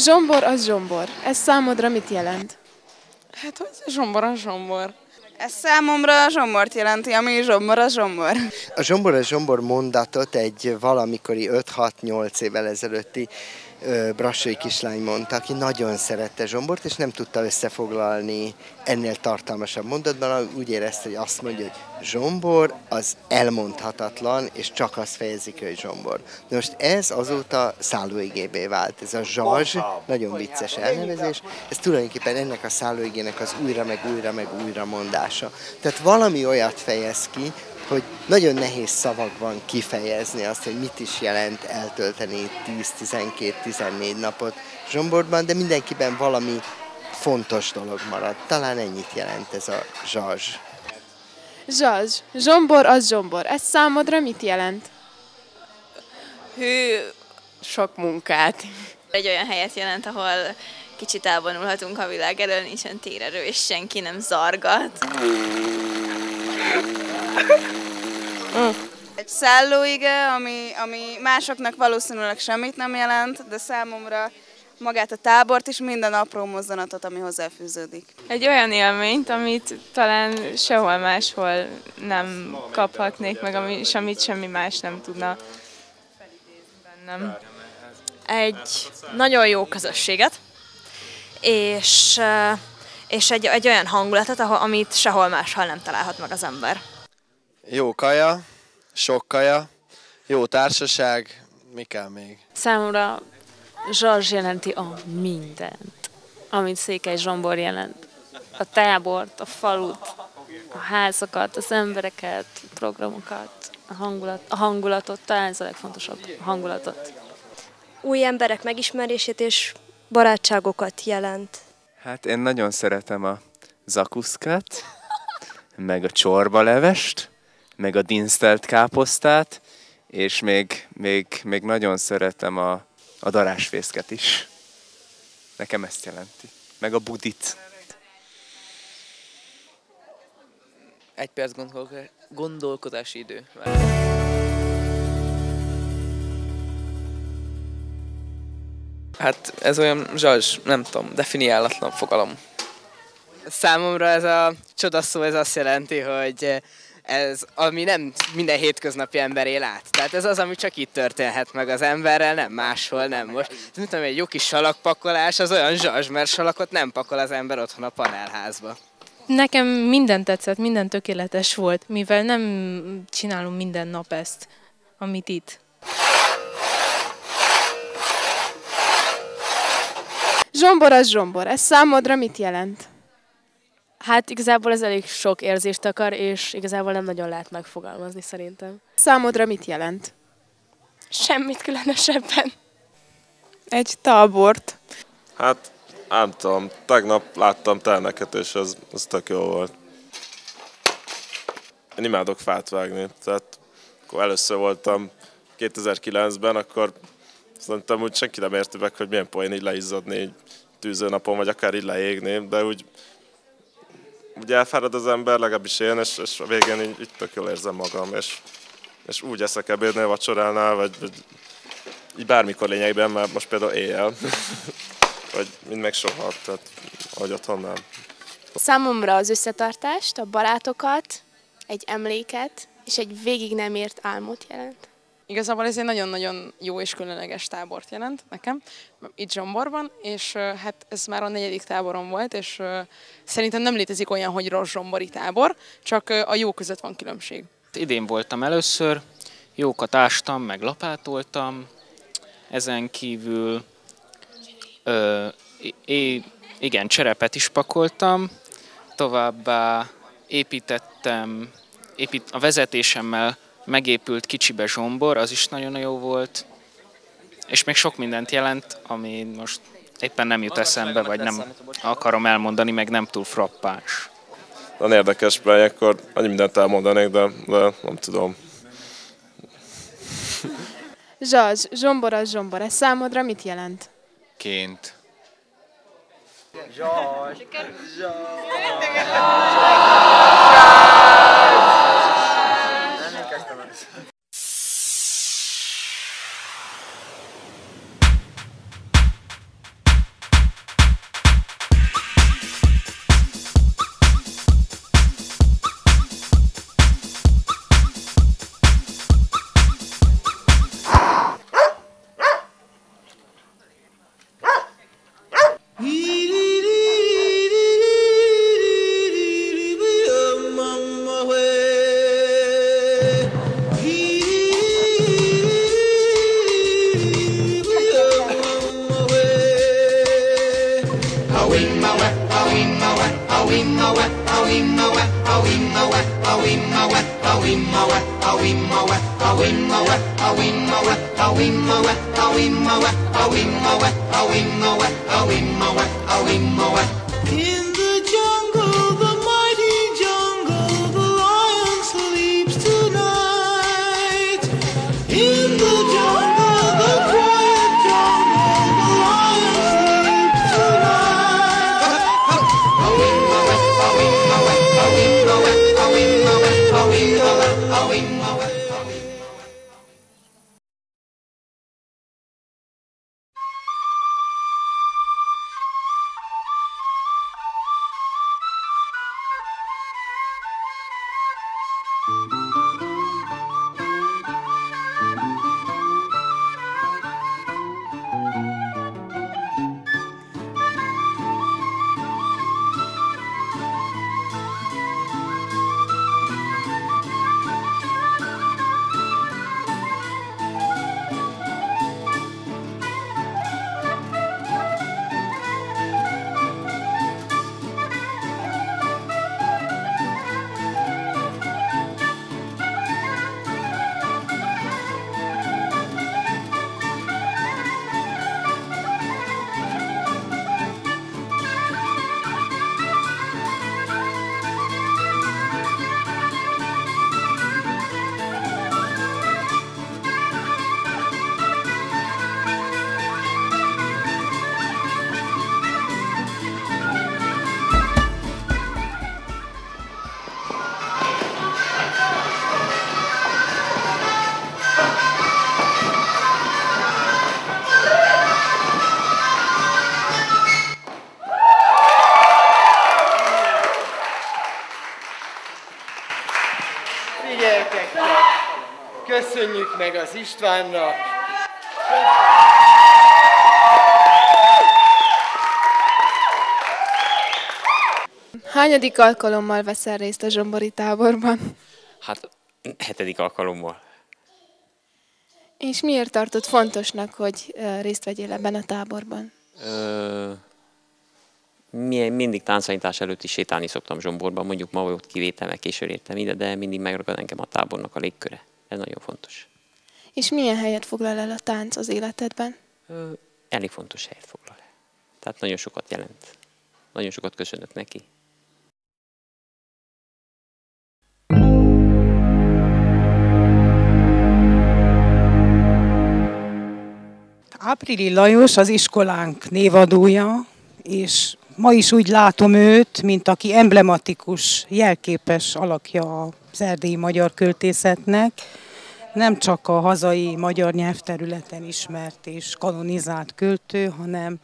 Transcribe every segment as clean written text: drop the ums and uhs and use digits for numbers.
Zsombor az zsombor. Ez számodra mit jelent? Hát, hogy zsombor a zsombor. Ez számomra a zsombort jelenti, ami zsombor a zsombor. A zsombor mondatot egy valamikori 5-6-8 évvel ezelőtti brassói kislány mondta, aki nagyon szerette zsombort, és nem tudta összefoglalni ennél tartalmasabb mondatban, úgy érezte, hogy azt mondja, hogy zsombor az elmondhatatlan, és csak azt fejezik, hogy zsombor. De most ez azóta szállóigévé vált. Ez a zsazs, nagyon vicces elnevezés, ez tulajdonképpen ennek a szállóigének az újra meg újra meg újra mondása. Tehát valami olyat fejez ki, hogy nagyon nehéz szavakban kifejezni azt, hogy mit is jelent eltölteni 10-12-14 napot zsomborban, de mindenkiben valami fontos dolog marad. Talán ennyit jelent ez a zsazs. Zsazs. Zsombor az zsombor. Ez számodra mit jelent? Hű, sok munkát. Egy olyan helyet jelent, ahol kicsit elvonulhatunk a világ elől, nincsen térerő, és senki nem zargat. Egy szállóige, ami másoknak valószínűleg semmit nem jelent, de számomra magát a tábort és minden apró mozdulatot, ami hozzáfűződik. Egy olyan élményt, amit talán sehol máshol nem kaphatnék meg, amit semmi más nem tudna felidézni bennem. Egy nagyon jó közösséget, és egy olyan hangulatot, amit sehol máshol nem találhat meg az ember. Jó kaja, sok kaja, jó társaság, mi kell még? Számomra zsazs jelenti a mindent, amit Székelyzsombor jelent. A tábort, a falut, a házakat, az embereket, a programokat, a hangulatot, talán ez a legfontosabb, a hangulatot. Új emberek megismerését és barátságokat jelent. Hát én nagyon szeretem a zakuszkát, meg a csorbalevest, meg a dinsztelt káposztát, és még nagyon szeretem a darásfészket is. Nekem ezt jelenti. Meg a budit. Egy perc gondolkodási idő. Hát ez olyan zsazs, nem tudom, definiálatlan fogalom. Számomra ez a csodaszó, ez azt jelenti, hogy ez, ami nem minden hétköznapi emberé lát. Tehát ez az, ami csak itt történhet meg az emberrel, nem máshol, nem most. Ez mint egy jó kis salakpakolás, az olyan zsazs, mert salakot nem pakol az ember otthon a panelházba. Nekem minden tetszett, minden tökéletes volt, mivel nem csinálom minden nap ezt, amit itt. Zsombor az zsombor. Ez számodra mit jelent? Hát igazából ez elég sok érzést akar, és igazából nem nagyon lehet megfogalmazni szerintem. Számodra mit jelent? Semmit különösebben. Egy tábort. Hát nem tudom, tegnap láttam telneket, és az tök jó volt. Én imádok fát vágni, tehát akkor először voltam 2009-ben, akkor szerintem úgy senki nem érti meg, hogy milyen poén így leizzadni egy tűzőnapon, vagy akár így leégni, de úgy elfárad az ember, legalábbis én, és a végén így tök jól érzem magam, és úgy eszek ebédnél, vacsorálnál, vagy így bármikor lényegben, mert most például éjjel, vagy mind meg soha, tehát ahogy otthon nem. Számomra az összetartást, a barátokat, egy emléket, és egy végig nem ért álmot jelent. Igazából ez egy nagyon-nagyon jó és különleges tábort jelent nekem, itt Zsomborban, és hát ez már a 4. táborom volt, és szerintem nem létezik olyan, hogy rossz zsombori tábor, csak a jó között van különbség. Idén voltam először, jókat ástam, meg lapátoltam, ezen kívül igen, cserepet is pakoltam, továbbá építettem, a vezetésemmel megépült kicsibe zsombor, az is nagyon jó volt, és még sok mindent jelent, ami most éppen nem jut eszembe, vagy nem akarom elmondani, meg nem túl frappáns. Nagyon érdekes, mert akkor annyi mindent elmondanék, de nem tudom. Zsazs. Zsombor az zsombor. Ez számodra mit jelent? Ként. Zsazs. In the jungle, the mighty jungle, the lion sleeps tonight. In the jungle, the quiet jungle, the lion sleeps tonight. Figyeljetek csak! Köszönjük meg az Istvánnak! Hányadik alkalommal veszel részt a zsombori táborban? Hát 7. alkalommal. És miért tartod fontosnak, hogy részt vegyél ebben a táborban? Mindig táncanyítás előtt is sétálni szoktam Zsomborban, mondjuk ma volt kivétel, meg későn értem ide, de mindig megragad engem a tábornak a légköre. Ez nagyon fontos. És milyen helyet foglal el a tánc az életedben? Elég fontos helyet foglal el. Tehát nagyon sokat jelent. Nagyon sokat köszönök neki. Áprili Lajos az iskolánk névadója, és ma is úgy látom őt, mint aki emblematikus, jelképes alakja az erdélyi magyar költészetnek. Nem csak a hazai magyar nyelvterületen ismert és kanonizált költő, hanem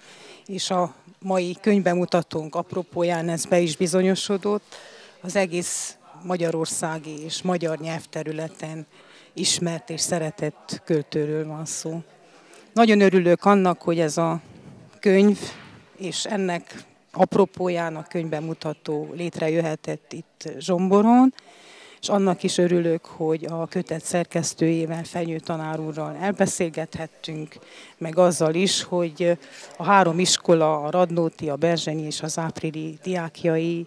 és a mai könyvbemutatónk apropóján ez be is bizonyosodott, az egész magyarországi és magyar nyelvterületen ismert és szeretett költőről van szó. Nagyon örülök annak, hogy ez a könyv és ennek apropóján a könyvbemutató létrejöhetett itt Zsomboron, és annak is örülök, hogy a kötet szerkesztőjével, Fenyő tanár úrral elbeszélgethettünk, meg azzal is, hogy a 3 iskola, a Radnóti, a Berzsenyi és az Áprili diákjai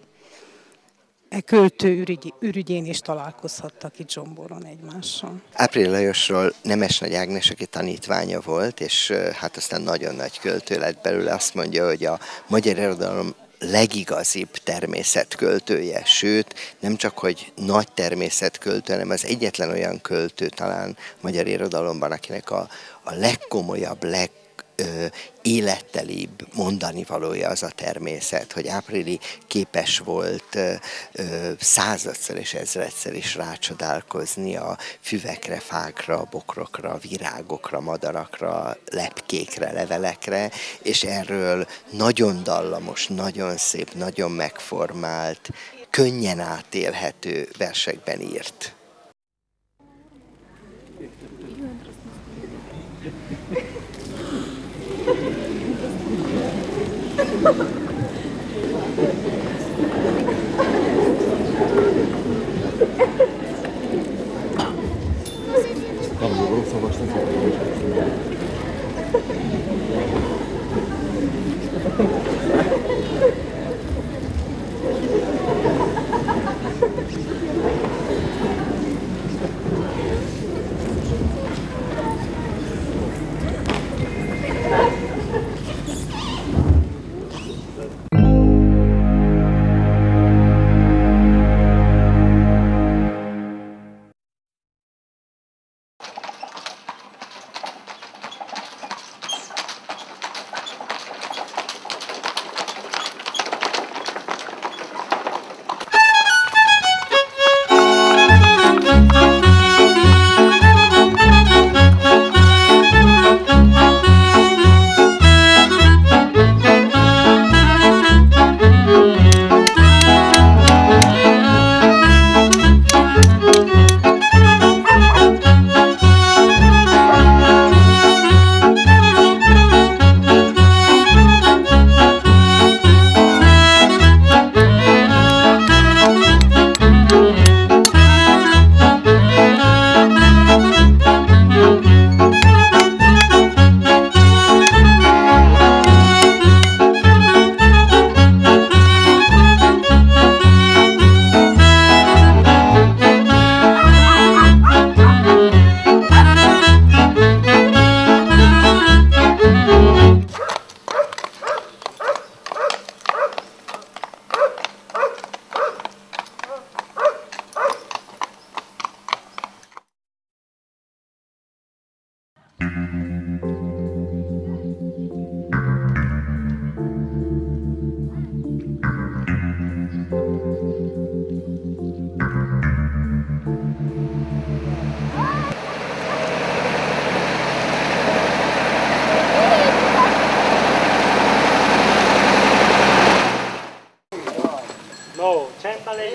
költő ürügyén is találkozhattak itt Zsomboron egymással. Áprili Lajosról Nemes Nagy Ágnes, aki tanítványa volt, és hát aztán nagyon nagy költő lett belőle, azt mondja, hogy a magyar irodalom legigazibb természetköltője, sőt, nem csak, hogy nagy természetköltő, hanem az egyetlen olyan költő talán magyar irodalomban, akinek a legkomolyabb, élettelibb mondani valója az a természet, hogy Áprili képes volt századszor és ezredszer is rácsodálkozni a füvekre, fákra, bokrokra, virágokra, madarakra, lepkékre, levelekre, és erről nagyon dallamos, nagyon szép, nagyon megformált, könnyen átélhető versekben írt.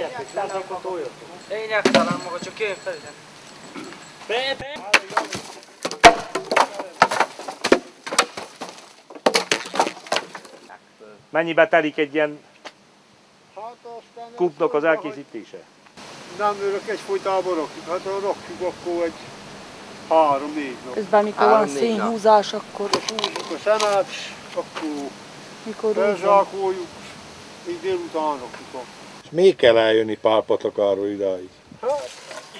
Figyeljetek, százalékot toljatok. Én nyelvtalán maga, csak jöjjön fel ide. Mennyibe telik egy ilyen kupnak az elkészítése? Nem örök egyfolytában rakjuk, hát ha rakjuk, akkor egy 3-4 nap. Ez bármikor van szénhúzás, akkor húzzuk a szenet, akkor mikor felzsákoljuk, így délután rakjuk. És még kell eljönni Pálpatakáról idáig?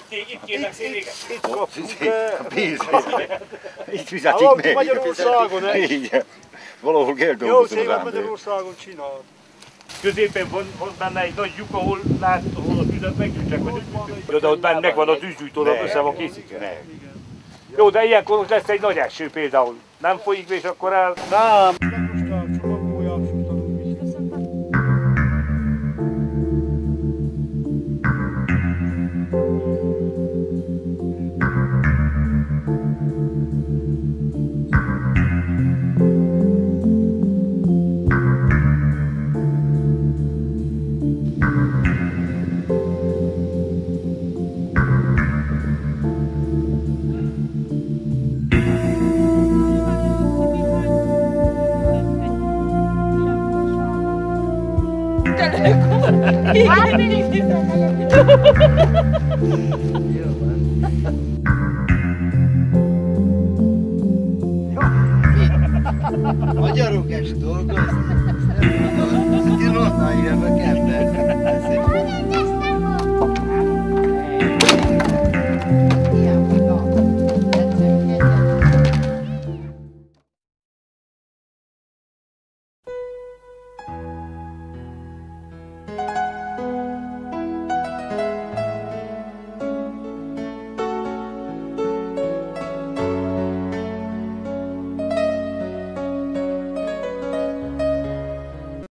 Itt kérnek széléget? Itt kapjuk. Itt fizetik meg. Magyarországon, így. Valahol kell jó dolgozni az szépen ember. Magyarországon csinál. Középen van benne egy nagy lyuk, ahol lát, ahol a tüzet meggyújtsák, vagy de ott benne megvan a tűzgyújtó, össze van készítve. Jó, de ilyenkor most lesz egy nagy eső például. Nem folyik és akkor el? Nem. Magyarok is dolgozni. Én onnan jövök ember.